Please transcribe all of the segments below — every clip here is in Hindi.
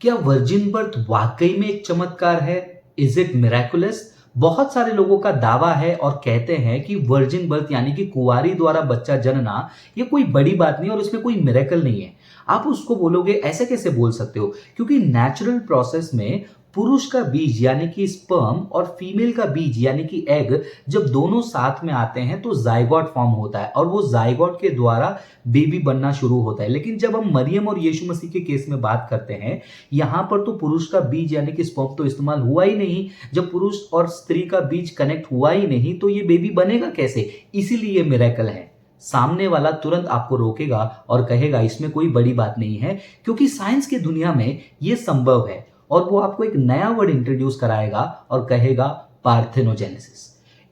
क्या वर्जिन बर्थ वाकई में एक चमत्कार है? Is it miraculous? बहुत सारे लोगों का दावा है और कहते हैं कि वर्जिन बर्थ यानी कि कुंवारी द्वारा बच्चा जनना ये कोई बड़ी बात नहीं और इसमें कोई मिरेकल नहीं है। आप उसको बोलोगे ऐसे कैसे बोल सकते हो? क्योंकि नेचुरल प्रोसेस में पुरुष का बीज यानी कि स्पर्म और फीमेल का बीज यानी कि एग जब दोनों साथ में आते हैं तो जाइगोट फॉर्म होता है और वो जाइगोट के द्वारा बेबी बनना शुरू होता है। लेकिन जब हम मरियम और यीशु मसीह के केस में बात करते हैं, यहाँ पर तो पुरुष का बीज यानी कि स्पर्म तो इस्तेमाल हुआ ही नहीं। जब पुरुष और स्त्री का बीज कनेक्ट हुआ ही नहीं तो ये बेबी बनेगा कैसे? इसीलिए मिरेकल है। सामने वाला तुरंत आपको रोकेगा और कहेगा इसमें कोई बड़ी बात नहीं है, क्योंकि साइंस की दुनिया में ये संभव है। और वो आपको एक नया वर्ड इंट्रोड्यूस कराएगा और कहेगा पार्थेनोजेनेसिस।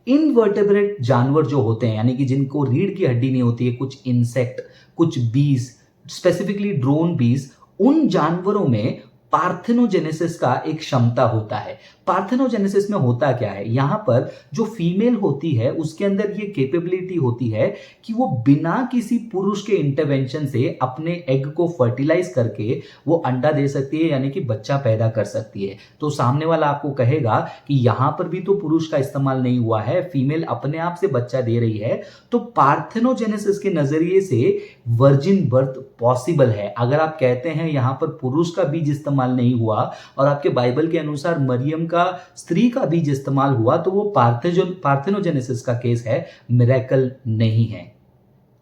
इनवर्टेब्रेट जानवर जो होते हैं यानी कि जिनको रीढ़ की हड्डी नहीं होती है, कुछ इंसेक्ट, कुछ बीज, स्पेसिफिकली ड्रोन बीज, उन जानवरों में पार्थेनोजेनेसिस का एक क्षमता होता है। पार्थेनोजेनेसिस में होता क्या है? यहां पर जो फीमेल होती है उसके अंदर ये कैपेबिलिटी होती है कि वो बिना किसी पुरुष के इंटरवेंशन से अपने एग को फर्टिलाइज करके वो अंडा दे सकती है यानी कि बच्चा पैदा कर सकती है। तो सामने वाला आपको कहेगा कि यहां पर भी तो पुरुष का इस्तेमाल नहीं हुआ है, फीमेल अपने आप से बच्चा दे रही है। तो पार्थेनोजेनेसिस के नजरिए से वर्जिन बर्थ पॉसिबल है। अगर आप कहते हैं यहां पर पुरुष का बीज इस्तेमाल नहीं हुआ और आपके बाइबल के अनुसार मरियम का स्त्री का बीज इस्तेमाल हुआ, तो वो पार्थेनोजेनेसिस का केस है, मिरेकल नहीं है।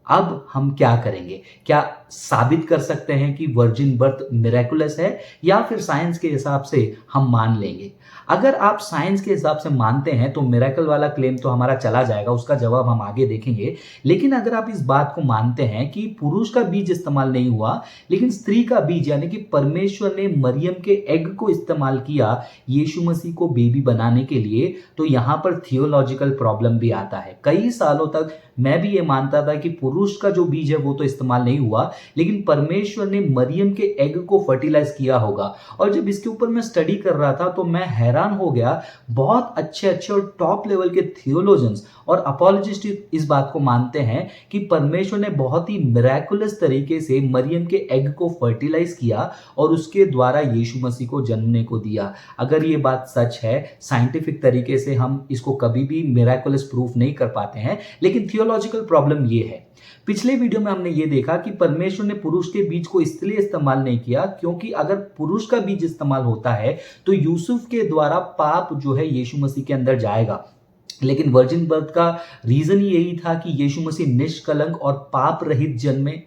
अब हम क्या करेंगे? क्या साबित कर सकते हैं कि वर्जिन बर्थ मिरेकुलस है या फिर साइंस के हिसाब से हम मान लेंगे? अगर आप साइंस के हिसाब से मानते हैं तो मिरेकल वाला क्लेम तो हमारा चला जाएगा, उसका जवाब हम आगे देखेंगे। लेकिन अगर आप इस बात को मानते हैं कि पुरुष का बीज इस्तेमाल नहीं हुआ लेकिन स्त्री का बीज यानी कि परमेश्वर ने मरियम के एग को इस्तेमाल किया यीशु मसीह को बेबी बनाने के लिए, तो यहां पर थियोलॉजिकल प्रॉब्लम भी आता है। कई सालों तक मैं भी ये मानता था कि पुरुष का जो बीज है वो तो इस्तेमाल नहीं हुआ लेकिन परमेश्वर ने मरियम के एग को फर्टिलाइज किया होगा। और जब इसके ऊपर मैं स्टडी कर रहा था तो मैं हैरान हो गया। बहुत अच्छे अच्छे और टॉप लेवल के थियोलॉजियंस और अपोलोजिस्ट इस बात को मानते हैं कि परमेश्वर ने बहुत ही मिरेकुलस तरीके से मरियम के एग को फर्टिलाइज किया और उसके द्वारा यीशु मसीह को जन्मने को दिया। अगर ये बात सच है, साइंटिफिक तरीके से हम इसको कभी भी मिरेकुलस प्रूफ नहीं कर पाते हैं, लेकिन थियोलॉजिकल प्रॉब्लम ये है। पिछले वीडियो में हमने ये देखा कि परमेश्वर ने पुरुष के बीज को इसलिए इस्तेमाल नहीं किया क्योंकि अगर पुरुष का बीज इस्तेमाल होता है तो यूसुफ के द्वारा पाप जो है यीशु मसीह के अंदर जाएगा। लेकिन वर्जिन बर्थ का रीजन ही यही था कि यीशु मसीह निष्कलंक और पाप रहित जन्मे।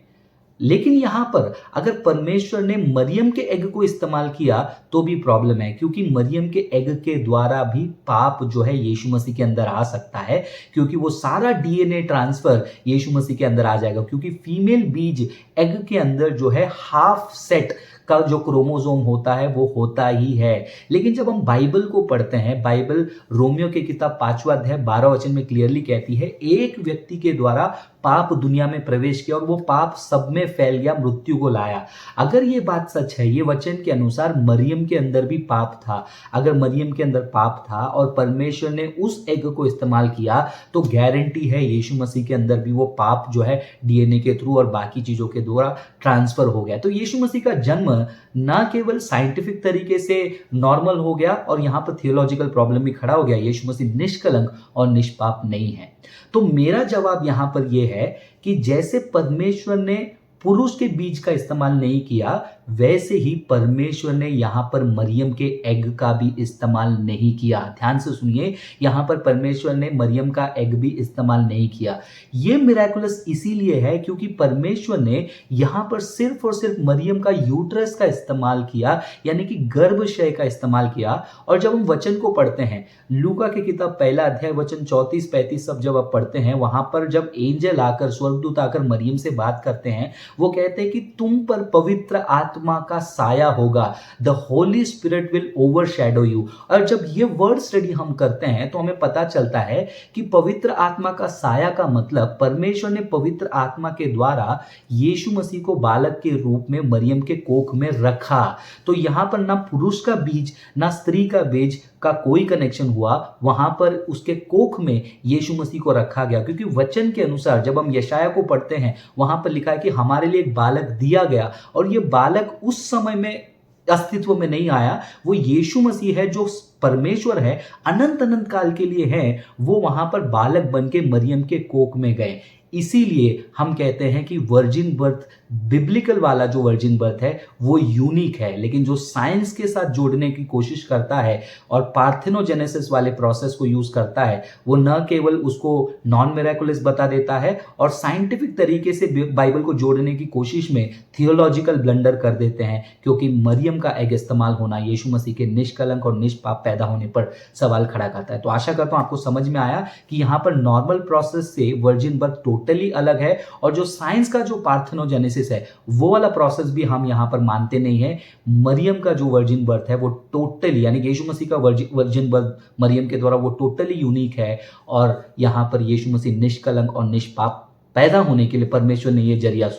लेकिन यहां पर अगर परमेश्वर ने मरियम के एग को इस्तेमाल किया तो भी प्रॉब्लम है, क्योंकि मरियम के एग के द्वारा भी पाप जो है यीशु मसीह के अंदर आ सकता है, क्योंकि वो सारा डीएनए ट्रांसफर यीशु मसीह के अंदर आ जाएगा। क्योंकि फीमेल बीज एग के अंदर जो है हाफ सेट का जो क्रोमोसोम होता है वो होता ही है। लेकिन जब हम बाइबल को पढ़ते हैं, बाइबल रोमियो की किताब 5वां अध्याय 12 वचन में क्लियरली कहती है, एक व्यक्ति के द्वारा पाप दुनिया में प्रवेश किया और वो पाप सब में फैल गया, मृत्यु को लाया। अगर ये बात सच है, ये वचन के अनुसार मरियम के अंदर भी पाप था। अगर मरियम के अंदर पाप था और परमेश्वर ने उस एग को इस्तेमाल किया तो गारंटी है यीशु मसीह के अंदर भी वो पाप जो है डीएनए के थ्रू और बाकी चीजों के द्वारा ट्रांसफर हो गया। तो यीशु मसीह का जन्म ना केवल साइंटिफिक तरीके से नॉर्मल हो गया और यहां पर थियोलॉजिकल प्रॉब्लम भी खड़ा हो गया, यीशु मसीह निष्कलंक और निष्पाप नहीं है। तो मेरा जवाब यहां पर यह है कि जैसे परमेश्वर ने पुरुष के बीज का इस्तेमाल नहीं किया, वैसे ही परमेश्वर ने यहां पर मरियम के एग का भी इस्तेमाल नहीं किया। ध्यान से सुनिए, यहां पर परमेश्वर ने मरियम का एग भी इस्तेमाल नहीं किया। यह मिरेकुलस इसीलिए है क्योंकि परमेश्वर ने यहां पर सिर्फ और सिर्फ मरियम का यूट्रस का इस्तेमाल किया, यानी कि गर्भाशय का इस्तेमाल किया। और जब हम वचन को पढ़ते हैं, लूका की किताब 1 अध्याय वचन 34-35 सब जब आप पढ़ते हैं, वहां पर जब एंजल आकर, स्वर्गदूत आकर मरियम से बात करते हैं, वो कहते हैं कि तुम पर पवित्र आत्मा का साया होगा, the Holi spirit will overshadow you. और जब ये वर्ड स्टडी हम करते हैं तो हमें पता चलता है कि पवित्र आत्मा का साया का मतलब परमेश्वर ने पवित्र आत्मा के द्वारा यीशु मसीह को बालक के रूप में मरियम के कोख में रखा। तो यहां पर ना पुरुष का बीज ना स्त्री का बीज का कोई कनेक्शन हुआ, वहां पर उसके कोख में यीशु मसीह को रखा गया। क्योंकि वचन के अनुसार जब हम यशाया को पढ़ते हैं, वहां पर लिखा है कि हमारे लिए एक बालक दिया गया और ये बालक उस समय में अस्तित्व में नहीं आया, वो यीशु मसीह है जो परमेश्वर है, अनंत अनंत काल के लिए है, वो वहां पर बालक बन के मरियम के कोख में गए। इसीलिए हम कहते हैं कि वर्जिन बर्थ, बिब्लिकल वाला जो वर्जिन बर्थ है वो यूनिक है। लेकिन जो साइंस के साथ जोड़ने की कोशिश करता है और पार्थेनोजेनेसिस वाले प्रोसेस को यूज करता है, वो न केवल उसको नॉन मिरेकुलस बता देता है और साइंटिफिक तरीके से बाइबल को जोड़ने की कोशिश में थियोलॉजिकल ब्लंडर कर देते हैं, क्योंकि मरियम का एग इस्तेमाल होना यीशु मसीह के निष्कलंक और निष्पाप पैदा होने पर सवाल खड़ा करता है। तो आशा करता हूं आपको समझ में आया कि यहाँ पर नॉर्मल प्रोसेस से वर्जिन बर्थ टोटली अलग है, और जो साइंस का जो पार्थेनोजेनेसिस है वो वाला प्रोसेस भी हम यहाँ पर मानते नहीं है। मरियम का जो वर्जिन बर्थ है वो टोटली, यानी यीशु मसीह का वर्जिन बर्थ मरियम के द्वारा वो टोटली यूनिक है, और यहाँ पर यीशु मसीह निष्कलंक और निष्पाप पैदा होने के लिए परमेश्वर ने ये जरिया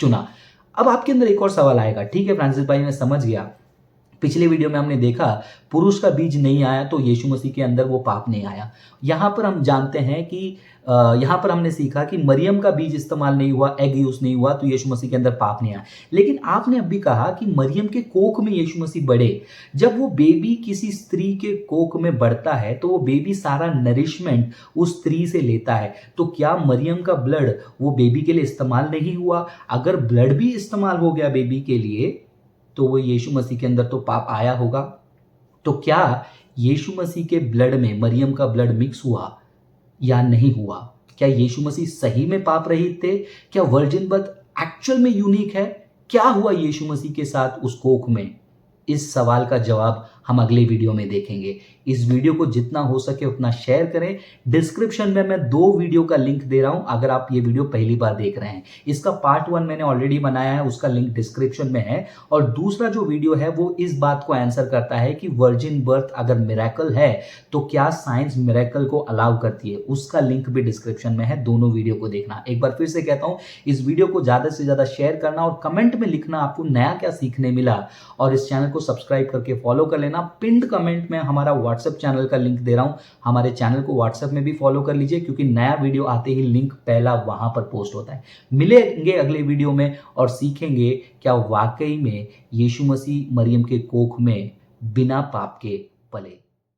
चुना। अब आपके अंदर एक और सवाल आएगा, ठीक है फ्रांसिस भाई मैं समझ गया, पिछले वीडियो में हमने देखा पुरुष का बीज नहीं आया तो यीशु मसीह के अंदर वो पाप नहीं आया। यहाँ पर हम जानते हैं कि यहाँ पर हमने सीखा कि मरियम का बीज इस्तेमाल नहीं हुआ, एग यूज नहीं हुआ, तो यीशु मसीह के अंदर पाप नहीं आया। लेकिन आपने अभी कहा कि मरियम के कोख में यीशु मसीह बढ़े। जब वो बेबी किसी स्त्री के कोख में बढ़ता है तो वो बेबी सारा नरिशमेंट उस स्त्री से लेता है, तो क्या मरियम का ब्लड वो बेबी के लिए इस्तेमाल नहीं हुआ? अगर ब्लड भी इस्तेमाल हो गया बेबी के लिए तो वो यीशु मसीह के अंदर तो पाप आया होगा। तो क्या यीशु मसीह के ब्लड में मरियम का ब्लड मिक्स हुआ या नहीं हुआ? क्या यीशु मसीह सही में पाप रहित थे? क्या वर्जिन बर्थ एक्चुअल में यूनिक है? क्या हुआ यीशु मसीह के साथ उस कोख में? इस सवाल का जवाब हम अगले वीडियो में देखेंगे। इस वीडियो को जितना हो सके उतना शेयर करें। डिस्क्रिप्शन में मैं 2 वीडियो का लिंक दे रहा हूं अगर आप ये वीडियो पहली बार देख रहे हैं। इसका पार्ट 1 मैंने ऑलरेडी बनाया है, उसका लिंक डिस्क्रिप्शन में है। और दूसरा जो वीडियो है वो इस बात को आंसर करता है कि वर्जिन बर्थ अगर मिरेकल है तो क्या साइंस मिरेकल को अलाउ करती है, उसका लिंक भी डिस्क्रिप्शन में है। दोनों वीडियो को देखना। एक बार फिर से कहता हूं, इस वीडियो को ज्यादा से ज्यादा शेयर करना और कमेंट में लिखना आपको नया क्या सीखने मिला, और इस चैनल को सब्सक्राइब करके फॉलो कर लेना। पिंड कमेंट में हमारा व्हाट्सएप चैनल का लिंक दे रहा हूं, हमारे चैनल को व्हाट्सएप में भी फॉलो कर लीजिए, क्योंकि नया वीडियो आते ही लिंक पहला वहां पर पोस्ट होता है। मिलेंगे अगले वीडियो में और सीखेंगे क्या वाकई में यीशु मसीह मरियम के कोख में बिना पाप के पले।